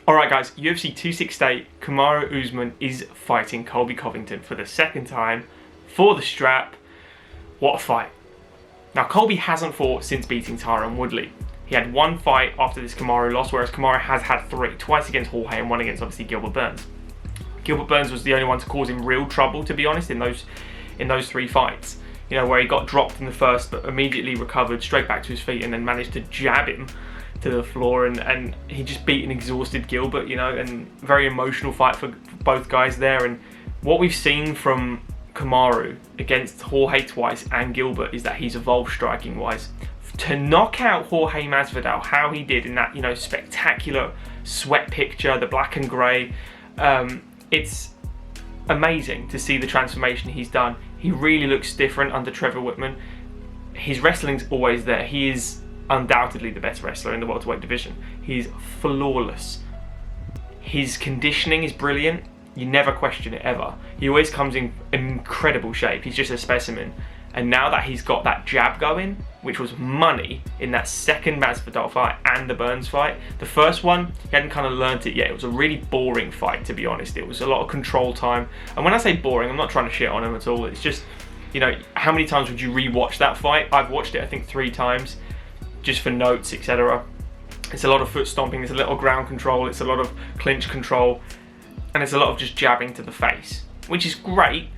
Alright guys, UFC 268, Kamaru Usman is fighting Colby Covington for the second time for the strap. What a fight. Now Colby hasn't fought since beating Tyron Woodley. He had one fight after this Kamaru loss, whereas Kamaru has had three, twice against Jorge and one against obviously Gilbert Burns. Gilbert Burns was the only one to cause him real trouble, to be honest, in those three fights. You know, where he got dropped in the first but immediately recovered straight back to his feet and then managed to jab him to the floor, and he just beat an exhausted Gilbert, you know, and very emotional fight for both guys there. And what we've seen from Kamaru against Jorge twice and Gilbert is that he's evolved striking wise. To knock out Jorge Masvidal how he did in that, you know, spectacular sweat picture, the black and grey, it's amazing to see the transformation he's done. He really looks different under Trevor Whitman. His wrestling's always there. He is undoubtedly the best wrestler in the welterweight division. He's flawless. His conditioning is brilliant. You never question it ever. He always comes in incredible shape. He's just a specimen. And now that he's got that jab going, which was money in that second Masvidal fight and the Burns fight, the first one, he hadn't kind of learnt it yet. It was a really boring fight, to be honest. It was a lot of control time. And when I say boring, I'm not trying to shit on him at all. It's just, you know, how many times would you re-watch that fight? I've watched it, I think, 3 times. Just for notes, etc. It's a lot of foot stomping, it's a little ground control, it's a lot of clinch control, and it's a lot of just jabbing to the face, which is great.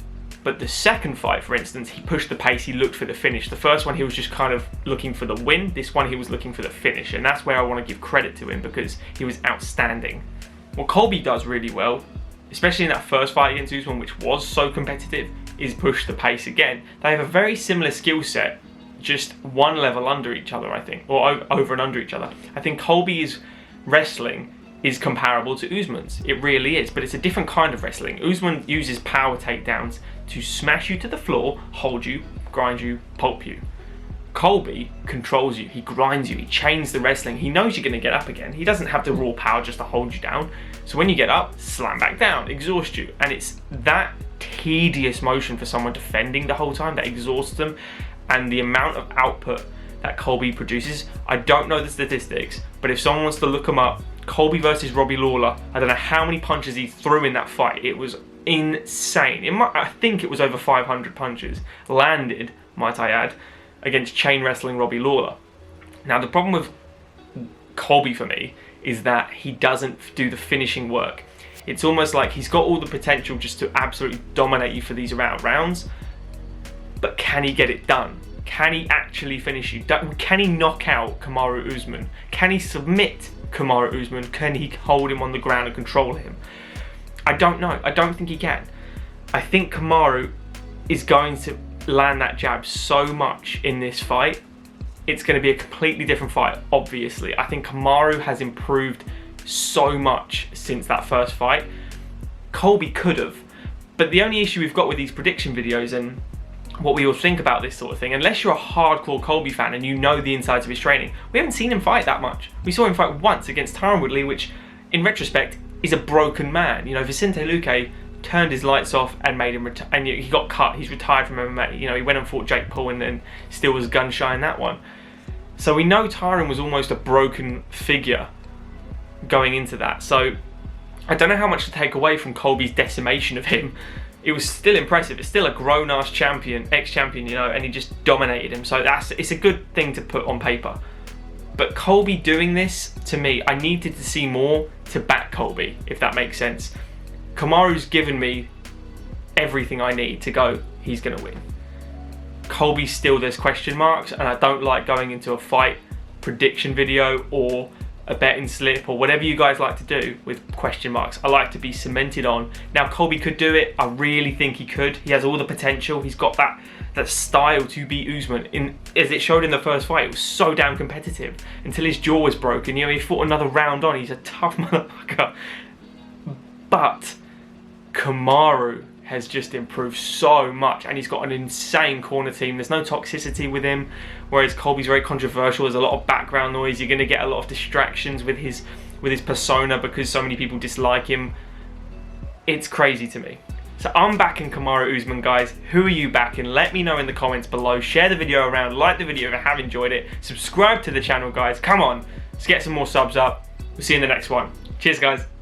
But the second fight, for instance, he pushed the pace, he looked for the finish. The first one, he was just kind of looking for the win. This one, he was looking for the finish, and that's where I want to give credit to him, because he was outstanding. What Colby does really well, especially in that first fight against Usman, which was so competitive, is push the pace again. They have a very similar skill set, just one level under each other, I think, or over and under each other. I think Colby's wrestling is comparable to Usman's. It really is, but it's a different kind of wrestling. Usman uses power takedowns to smash you to the floor, hold you, grind you, pulp you. Colby controls you, he grinds you, he chains the wrestling. He knows you're going to get up again. He doesn't have the raw power just to hold you down. So when you get up, slam back down, exhaust you. And it's that tedious motion for someone defending the whole time that exhausts them. And the amount of output that Colby produces, I don't know the statistics, but if someone wants to look them up, Colby versus Robbie Lawler, I don't know how many punches he threw in that fight. It was insane. I think it was over 500 punches landed, might I add, against chain wrestling Robbie Lawler. Now the problem with Colby for me is that he doesn't do the finishing work. It's almost like he's got all the potential just to absolutely dominate you for these rounds, but can he get it done? Can he actually finish you? Can he knock out Kamaru Usman? Can he submit Kamaru Usman? Can he hold him on the ground and control him? I don't know. I don't think he can. I think Kamaru is going to land that jab so much in this fight. It's going to be a completely different fight, obviously. I think Kamaru has improved so much since that first fight. Colby could have. But the only issue we've got with these prediction videos and what we all think about this sort of thing, unless you're a hardcore Colby fan and you know the insides of his training, we haven't seen him fight that much. We saw him fight once against Tyron Woodley, which in retrospect is a broken man. You know, Vicente Luque turned his lights off and made him and he got cut. He's retired from MMA. You know, he went and fought Jake Paul and then still was gun shy in that one. So we know Tyron was almost a broken figure going into that. So I don't know how much to take away from Colby's decimation of him. It was still impressive. It's still a grown-ass champion, ex-champion, you know, and he just dominated him. So it's a good thing to put on paper. But Colby doing this, to me, I needed to see more to back Colby, if that makes sense. Kamaru's given me everything I need to go, he's going to win. Colby still, there's question marks, and I don't like going into a fight prediction video or a betting slip or whatever you guys like to do with question marks. I like to be cemented on. Now Colby could do it. I really think he could. He has all the potential. He's got that style to beat Usman. As it showed in the first fight, it was so damn competitive until his jaw was broken. You know, he fought another round on. He's a tough motherfucker. But Kamaru has just improved so much, and he's got an insane corner team. There's no toxicity with him, whereas Colby's very controversial. There's a lot of background noise. You're going to get a lot of distractions with his persona because so many people dislike him. It's crazy to me. So I'm backing Kamaru Usman, guys. Who are you backing? Let me know in the comments below. Share the video around, like the video if you have enjoyed it. Subscribe to the channel, guys. Come on, let's get some more subs up. We'll see you in the next one. Cheers, guys.